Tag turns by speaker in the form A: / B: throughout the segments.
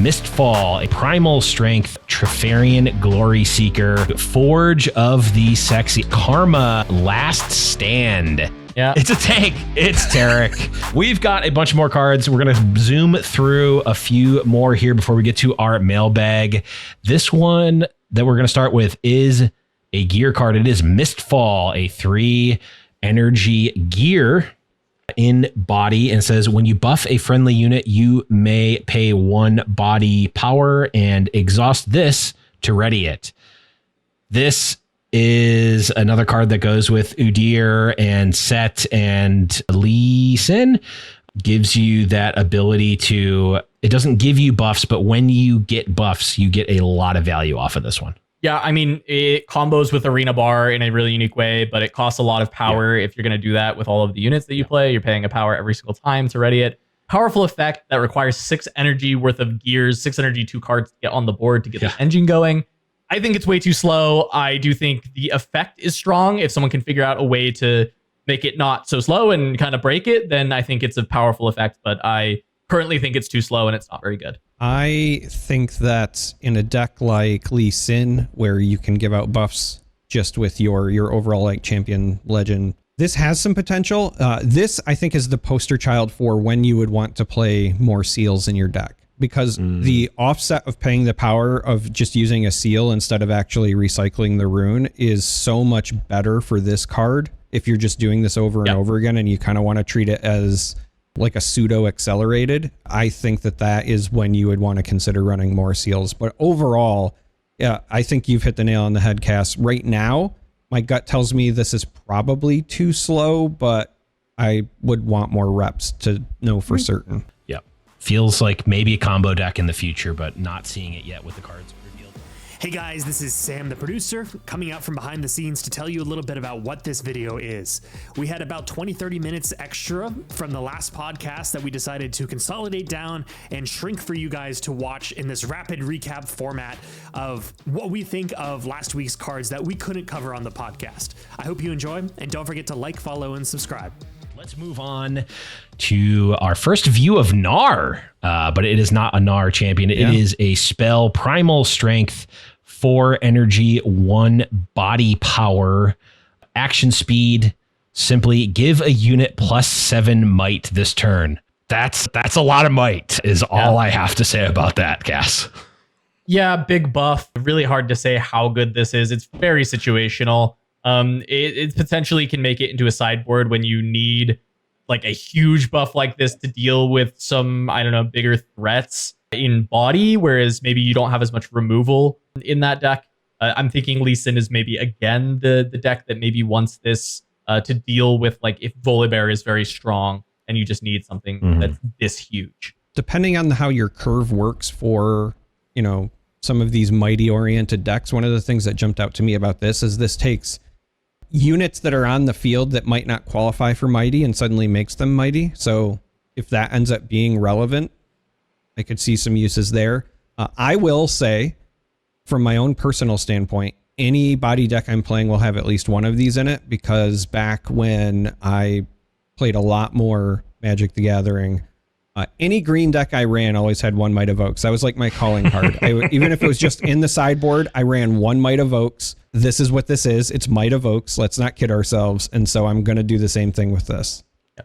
A: Mistfall, a Primal Strength, Trifarian Gloryseeker, Forge of the Sexy, Karma, Last Stand.
B: Yeah.
A: It's a tank. It's Taric. We've got a bunch more cards. We're going to zoom through a few more here before we get to our mailbag. This one that we're going to start with is a gear card. It is Mistfall, a 3 energy gear in body, and says when you buff a friendly unit, you may pay 1 body power and exhaust this to ready it. This is another card that goes with Udyr and Sett and Lee Sin. Gives you that ability to, it doesn't give you buffs, but when you get buffs, you get a lot of value off of this one.
B: Yeah, I mean, it combos with Arena Bar in a really unique way, but it costs a lot of power if you're going to do that with all of the units that you play. You're paying a power every single time to ready it. Powerful effect that requires 6 energy worth of gears, 6 energy, 2 cards to get on the board to get the engine going. I think it's way too slow. I do think the effect is strong. If someone can figure out a way to make it not so slow and kind of break it, then I think it's a powerful effect, but I currently think it's too slow and it's not very good.
C: I think that in a deck like Lee Sin, where you can give out buffs just with your overall like champion legend, this has some potential. This, I think, is the poster child for when you would want to play more seals in your deck, because the offset of paying the power of just using a seal instead of actually recycling the rune is so much better for this card if you're just doing this over and over again and you kind of want to treat it as like a pseudo accelerated. I think that is when you would want to consider running more seals. But overall, yeah, I think you've hit the nail on the head, Cass. Right now, my gut tells me this is probably too slow, but I would want more reps to know for certain.
A: Yep. Feels like maybe a combo deck in the future, but not seeing it yet with the cards revealed.
D: Hey guys, this is Sam, the producer, coming out from behind the scenes to tell you a little bit about what this video is. We had about 20-30 minutes extra from the last podcast that we decided to consolidate down and shrink for you guys to watch in this rapid recap format of what we think of last week's cards that we couldn't cover on the podcast. I hope you enjoy, and don't forget to like, follow, and subscribe.
A: Let's move on to our first view of Gnar, but it is not a Gnar champion. It is a spell, Primal Strength, 4 energy, 1 body power, action speed. Simply give a unit +7 might this turn. That's a lot of might, is all I have to say about that, Cass.
B: Yeah, big buff. Really hard to say how good this is. It's very situational. It potentially can make it into a sideboard when you need like a huge buff like this to deal with some, I don't know, bigger threats in body, whereas maybe you don't have as much removal in that deck. I'm thinking Lee Sin is maybe again the deck that maybe wants this to deal with, like, if Volibear is very strong and you just need something that's this huge.
C: Depending on how your curve works for, you know, some of these mighty oriented decks, one of the things that jumped out to me about this is this takes units that are on the field that might not qualify for mighty and suddenly makes them mighty. So if that ends up being relevant, I could see some uses there. I will say, from my own personal standpoint, any body deck I'm playing will have at least one of these in it, because back when I played a lot more Magic the Gathering, any green deck I ran always had 1 Might of Oaks. That was like my calling card. Even if it was just in the sideboard, I ran 1 Might of Oaks. This is what this is. It's Might of Oaks. Let's not kid ourselves. And so I'm going to do the same thing with this.
B: Yeah.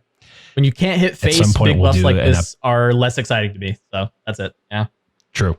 B: When you can't hit face, big buffs like this are less exciting to me. So that's it. Yeah.
A: True.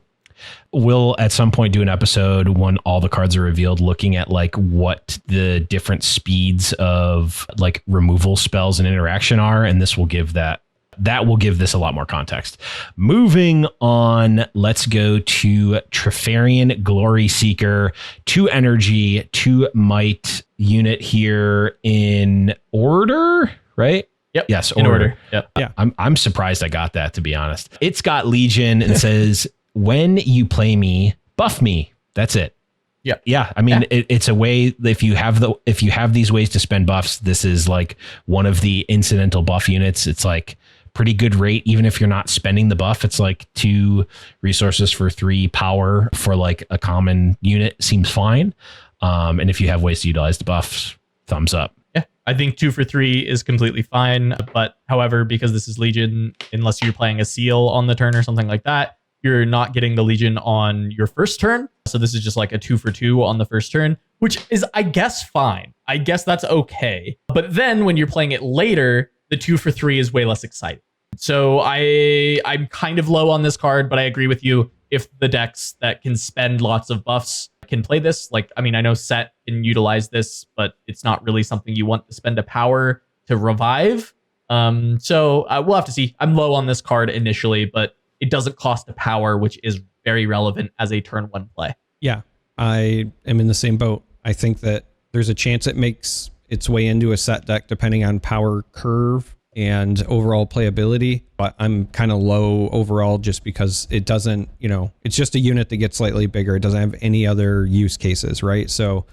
A: We'll at some point do an episode when all the cards are revealed, looking at like what the different speeds of like removal spells and interaction are. And this will give that will give this a lot more context. Moving on, let's go to Trifarian Gloryseeker, 2 energy, 2 might unit here in order, right?
B: Yep.
A: Yes,
B: in order. Yep.
A: Yeah. I'm surprised I got that, to be honest. It's got Legion and says, when you play me, buff me. That's it.
B: Yeah.
A: Yeah. I mean, it's a way, if you have these ways to spend buffs, this is like one of the incidental buff units. It's like pretty good rate. Even if you're not spending the buff, it's like 2 resources for 3 power for like a common unit seems fine. And if you have ways to utilize the buffs, thumbs up.
B: Yeah. I think 2 for 3 is completely fine. But however, because this is Legion, unless you're playing a seal on the turn or something like that, you're not getting the Legion on your first turn. So this is just like a 2 for 2 on the first turn, which is, I guess, fine. I guess that's okay. But then when you're playing it later, the 2 for 3 is way less exciting. So I'm kind of low on this card, but I agree with you. If the decks that can spend lots of buffs can play this, like, I mean, I know Sett can utilize this, but it's not really something you want to spend a power to revive. So we'll have to see. I'm low on this card initially, but it doesn't cost a power, which is very relevant as a turn 1 play.
C: Yeah, I am in the same boat. I think that there's a chance it makes its way into a Sett deck depending on power curve and overall playability, but I'm kind of low overall just because it doesn't, it's just a unit that gets slightly bigger. It doesn't have any other use cases, right? So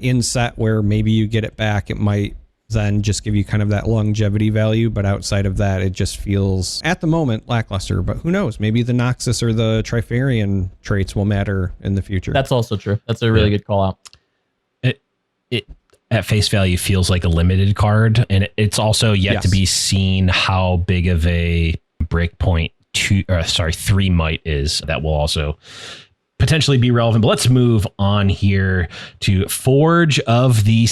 C: in Sett where maybe you get it back, it might then just give you kind of that longevity value, but outside of that, it just feels at the moment lackluster. But who knows? Maybe the Noxus or the Trifarian traits will matter in the future.
B: That's also true. That's a really good call out.
A: It at face value feels like a limited card, and it's also yet to be seen how big of a breakpoint 3 might is. That will also potentially be relevant. But let's move on here to Forge of the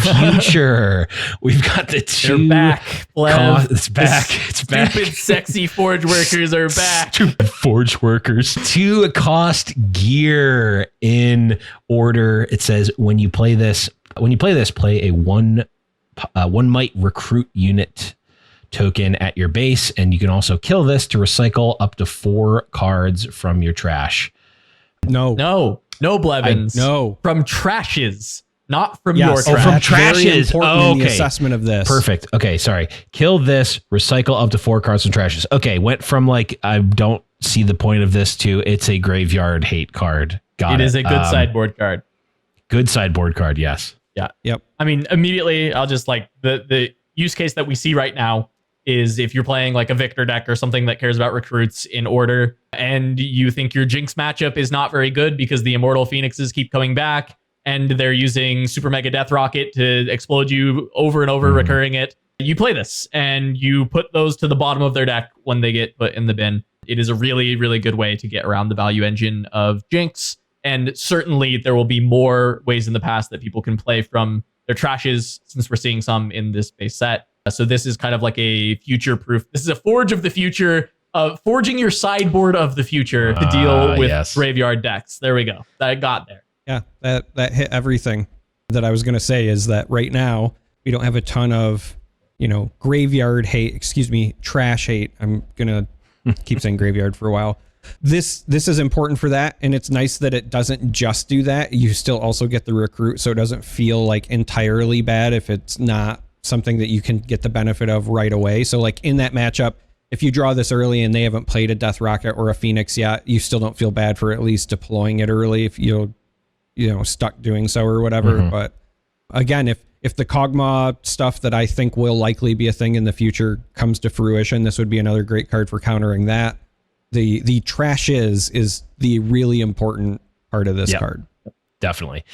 A: Future. We've got the 2.
B: They're back, Blev.
A: It's back. It's back.
B: Stupid sexy Forge workers are back.
A: Stupid Forge workers. 2 cost gear in order. It says when you play this, play a 1 might recruit unit token at your base, and you can also kill this to recycle up to 4 cards from your trash.
B: No, Blevins.
C: No.
B: From trashes, not from your trash.
A: From trashes.
C: In the assessment of this.
A: Perfect. Okay, sorry. Kill this, recycle up to 4 cards from trashes. Okay, went from like, I don't see the point of this to it's a graveyard hate card. Got it.
B: It is a good sideboard card.
A: Good sideboard card, yes.
B: Yeah.
C: Yep.
B: I mean, immediately, I'll just like the use case that we see right now is if you're playing like a Victor deck or something that cares about recruits in order, and you think your Jinx matchup is not very good because the Immortal Phoenixes keep coming back and they're using Super Mega Death Rocket to explode you over and over, recurring it. You play this and you put those to the bottom of their deck when they get put in the bin. It is a really, really good way to get around the value engine of Jinx. And certainly there will be more ways in the past that people can play from their trashes, since we're seeing some in this base set. So this is kind of like a future proof. This is a Forge of the Future, forging your sideboard of the future to deal with graveyard decks. There we go. I got there.
C: Yeah, that hit everything that I was going to say. Is that right now we don't have a ton of, graveyard hate, trash hate. I'm going to keep saying graveyard for a while. This is important for that, and it's nice that it doesn't just do that. You still also get the recruit, so it doesn't feel like entirely bad if it's not something that you can get the benefit of right away. So like in that matchup, if you draw this early and they haven't played a Death Rocket or a Phoenix yet, you still don't feel bad for at least deploying it early if you're stuck doing so or whatever. But again, if the Kog'Maw stuff that I think will likely be a thing in the future comes to fruition, this would be another great card for countering that. The trash is the really important part of this card.
A: Definitely.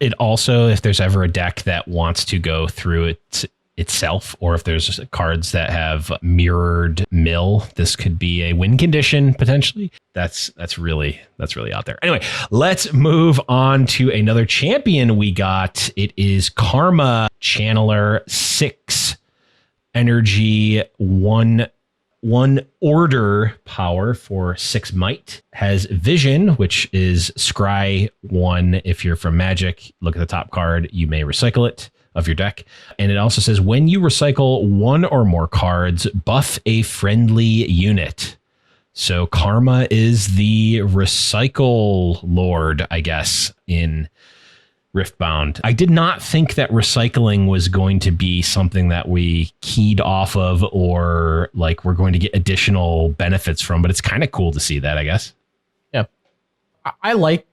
A: It also, if there's ever a deck that wants to go through it itself, or if there's cards that have mirrored mill, this could be a win condition potentially. That's really out there. Anyway, let's move on to another champion we got. It is Karma Channeler, 6 energy, 1 order power for 6 might. Has vision, which is scry 1. If you're from Magic, look at the top card, you may recycle it of your deck. And it also says when you recycle 1 or more cards, buff a friendly unit. So Karma is the recycle lord, I guess, in Riftbound. I did not think that recycling was going to be something that we keyed off of, or like we're going to get additional benefits from, but it's kind of cool to see that, I guess.
B: Yeah. I like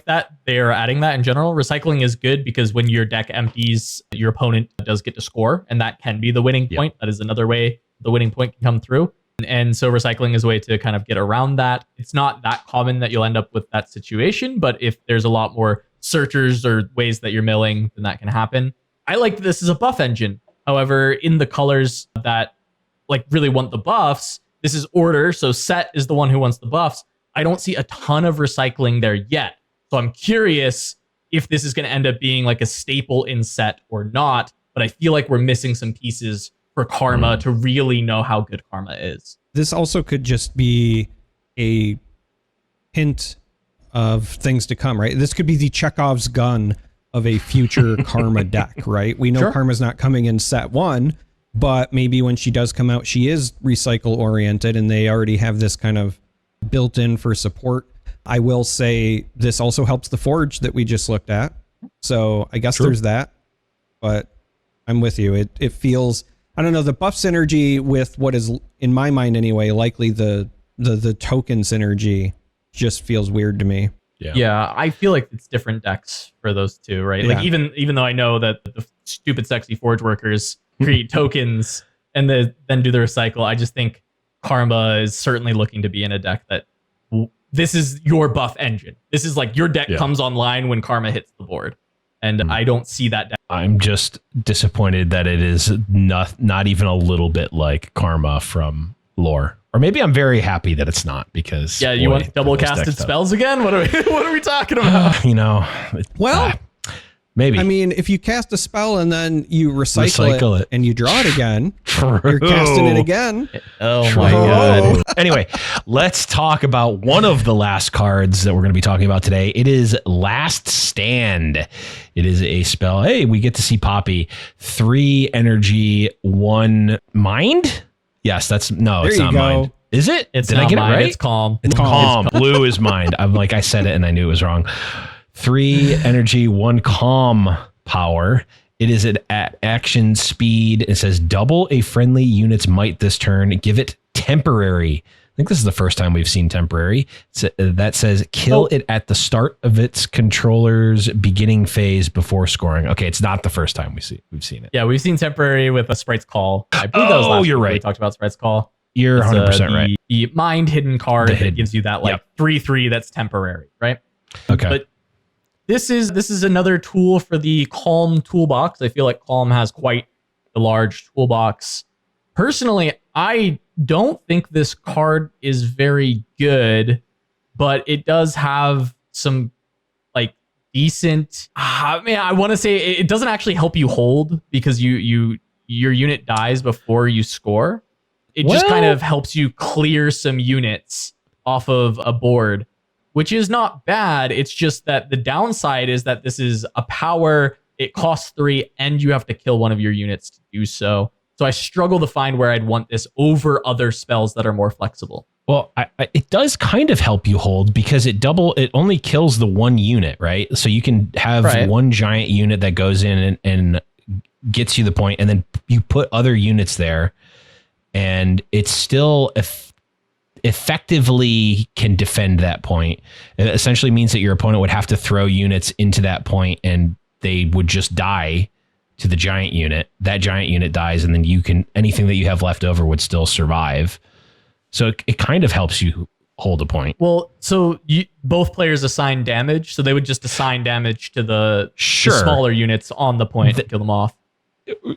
B: that they're adding that in general. Recycling is good because when your deck empties, your opponent does get to score, and that can be the winning point. That is another way the winning point can come through. And so recycling is a way to kind of get around that. It's not that common that you'll end up with that situation, but if there's a lot more searchers or ways that you're milling, then that can happen. I like this as a buff engine. However, in the colors that like really want the buffs, this is order, so Sett is the one who wants the buffs. I don't see a ton of recycling there yet. So I'm curious if this is going to end up being like a staple in Sett or not, but I feel like we're missing some pieces for Karma to really know how good Karma is.
C: This also could just be a hint of things to come, right? This could be the Chekhov's gun of a future Karma deck, right? We know Karma's not coming in set 1, but maybe when she does come out, she is recycle oriented and they already have this kind of built in for support. I will say this also helps the Forge that we just looked at. So I guess there's that, but I'm with you. It feels, I don't know, the buff synergy with what is, in my mind anyway, likely the token synergy just feels weird to me.
B: Yeah, I feel like it's different decks for those two, right?
C: Yeah.
B: Like even though I know that the stupid sexy Forge workers create tokens and then do the recycle, I just think Karma is certainly looking to be in a deck that this is your buff engine. This is like your deck comes online when Karma hits the board. And I don't see that deck.
A: I'm just disappointed that it is not even a little bit like Karma from lore. Or maybe I'm very happy that it's not, because
B: you want double casted spells again? What are we talking about?
A: Maybe.
C: I mean, if you cast a spell and then you recycle it and you draw it again, you're casting it again.
B: Oh my God.
A: Anyway, let's talk about one of the last cards that we're going to be talking about today. It is Last Stand. It is a spell. Hey, we get to see Poppy. 3 energy, 1 mind. Yes, it's not mind. Is it?
B: Did
A: I get
B: mind,
A: it right?
B: It's calm.
A: It's calm. Blue is mind. I said it and I knew it was wrong. 3 energy, 1 calm power. It is at action speed. It says double a friendly unit's might this turn. Give it temporary. I think this is the first time we've seen temporary. That says kill it at the start of its controller's beginning phase before scoring. Okay, it's not the first time we've seen it.
B: Yeah, we've seen temporary with a Sprite's Call. I believe that was last
A: you're
B: week
A: right.
B: we talked about Sprite's Call.
A: You're 100% right.
B: The mind hidden card that gives you that 3/3 that's temporary, right?
A: Okay.
B: But this is another tool for the Calm toolbox. I feel like Calm has quite a large toolbox. Personally, I don't think this card is very good, but it does have some like decent. I want to say it doesn't actually help you hold because your unit dies before you score. It just kind of helps you clear some units off of a board, which is not bad. It's just that the downside is that this is a power. It costs 3 and you have to kill one of your units to do so. So I struggle to find where I'd want this over other spells that are more flexible.
A: Well, it does kind of help you hold because it only kills the 1 unit, right? So you can have 1 giant unit that goes in and gets you the point, and then you put other units there, and it's still effectively can defend that point. It essentially means that your opponent would have to throw units into that point, and they would just die to the giant unit. That giant unit dies, and then anything that you have left over would still survive. So it kind of helps you hold a point.
B: Well, so both players assign damage, so they would just assign damage to the smaller units on the point to kill them off.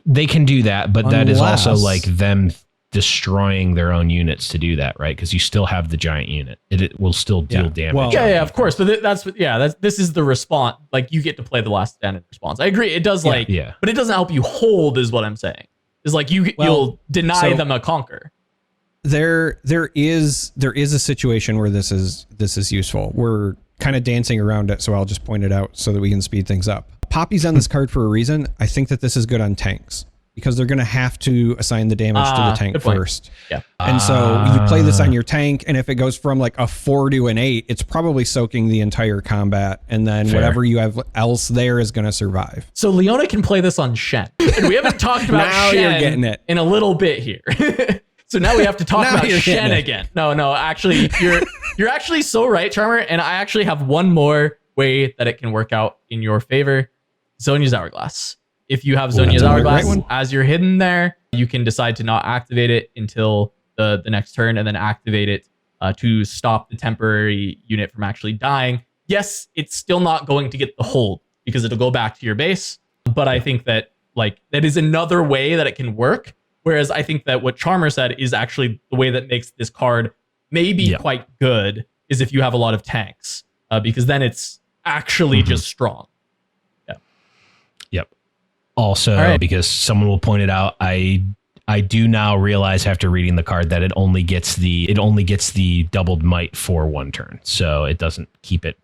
A: They can do that, but that is also like them destroying their own units to do that, right? Because you still have the giant unit. It will still deal damage.
B: Well, of course. But this is the response. Like you get to play the last stand in response. I agree. It does but it doesn't help you hold, is what I'm saying. Is like you'll deny them a conquer.
C: There is a situation where this is useful. We're kind of dancing around it, so I'll just point it out so that we can speed things up. Poppy's on this card for a reason. I think that this is good on tanks, because they're going to have to assign the damage to the tank first.
B: Yeah.
C: And so you play this on your tank, and if it goes from like a 4 to an 8, it's probably soaking the entire combat, and then whatever you have else there is going to survive.
B: So Leona can play this on Shen. And we haven't talked about
C: now
B: Shen
C: you're getting it.
B: in a little bit here. So now we have to talk about Shen again. No, actually, you're actually so right, Charmer, and I actually have one more way that it can work out in your favor. Zonia's Hourglass. If you have Zonia's Hourglass as you're hidden there, you can decide to not activate it until the next turn and then activate it to stop the temporary unit from actually dying. Yes, it's still not going to get the hold because it'll go back to your base. But I think that that is another way that it can work Whereas I think that what Charmer said is actually the way that makes this card maybe quite good is if you have a lot of tanks, because then it's actually just strong.
A: Yep. Also, because someone will point it out, I do now realize after reading the card that it only gets the doubled might for 1 turn, so it doesn't keep it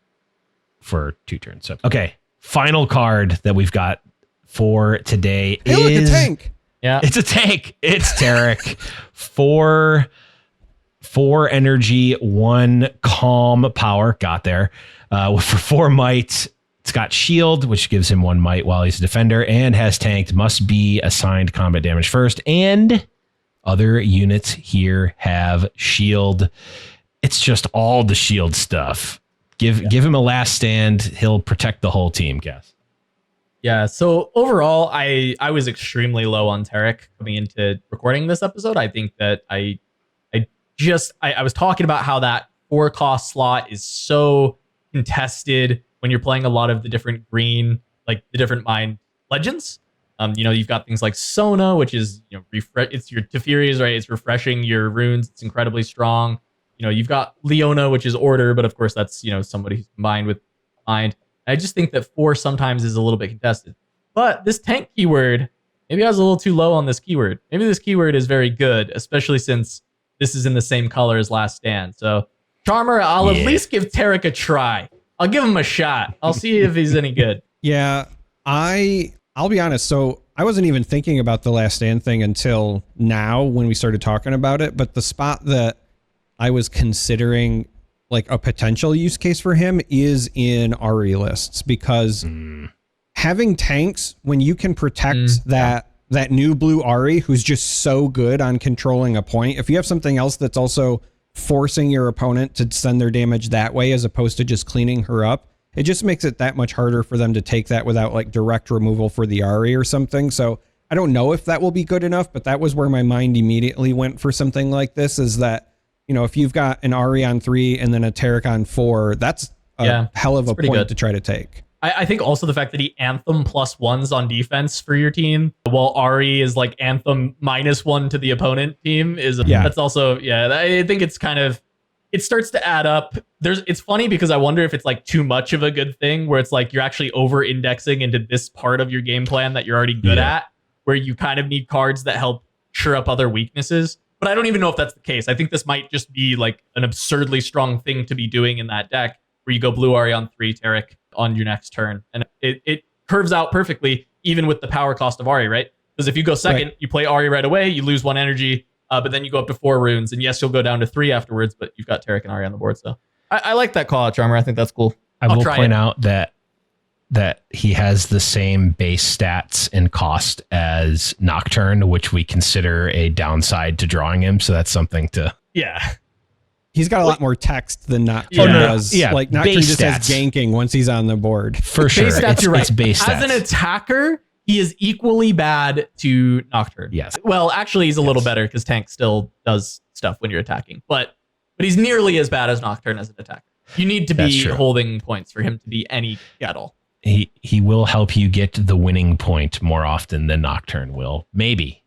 A: for 2 turns. So okay, final card that we've got for today is
C: a tank.
B: Yeah,
A: it's a tank. It's Taric. 4 energy, 1 calm power. Got there. For 4 might. It's got shield, which gives him 1 might while he's a defender, and has tanked, must be assigned combat damage first, and other units here have shield. It's just all the shield stuff. Give him a last stand. He'll protect the whole team, guess.
B: Yeah, so overall, I was extremely low on Taric coming into recording this episode. I think that I was talking about how that 4-cost slot is so contested when you're playing a lot of the different green, like the different mind legends. You've got things like Sona, which is, it's your Teferi's, right? It's refreshing your runes. It's incredibly strong. You've got Leona, which is order, but of course that's, somebody who's combined with mind. I just think that 4 sometimes is a little bit contested. But this tank keyword, maybe I was a little too low on this keyword. Maybe this keyword is very good, especially since this is in the same color as Last Stand. So Charmer, I'll at least give Taric a try. I'll give him a shot. I'll see if he's any good.
C: Yeah, I'll be honest. So I wasn't even thinking about the Last Stand thing until now when we started talking about it. But the spot that I was considering like a potential use case for him is in Ahri lists, because having tanks when you can protect that new blue Ahri who's just so good on controlling a point. If you have something else that's also forcing your opponent to send their damage that way as opposed to just cleaning her up, it just makes it that much harder for them to take that without like direct removal for the Ahri or something. So I don't know if that will be good enough, but that was where my mind immediately went for something like this, is that, if you've got an Ahri on 3 and then a Taric on 4, that's a hell of a point to try to take.
B: I think also the fact that he Anthem +1s on defense for your team, while Ahri is like Anthem -1 to the opponent team, that's also, I think it's kind of, it starts to add up. It's funny because I wonder if it's like too much of a good thing, where it's like you're actually over indexing into this part of your game plan that you're already good at, where you kind of need cards that help shore up other weaknesses. But I don't even know if that's the case. I think this might just be like an absurdly strong thing to be doing in that deck, where you go Blue Ahri on 3, Taric on your next turn. And it curves out perfectly, even with the power cost of Ahri, right? Because if you go second, you play Ahri right away, you lose 1 energy, but then you go up to 4 runes. And yes, you'll go down to 3 afterwards, but you've got Taric and Ahri on the board. So I like that call out, Charmer. I think that's cool.
A: I will point out that he has the same base stats and cost as Nocturne, which we consider a downside to drawing him. So that's something to...
B: Yeah.
C: He's got a lot more text than Nocturne does.
A: Yeah,
C: like Nocturne just has ganking once he's on the board.
A: For sure.
B: Base stats, you're right.
A: It's base stats.
B: As an attacker, he is equally bad to Nocturne.
A: Yes.
B: Well, actually, he's a little better because Tank still does stuff when you're attacking. But he's nearly as bad as Nocturne as an attacker. You need to be holding points for him to be any at all.
A: He will help you get the winning point more often than Nocturne will. Maybe.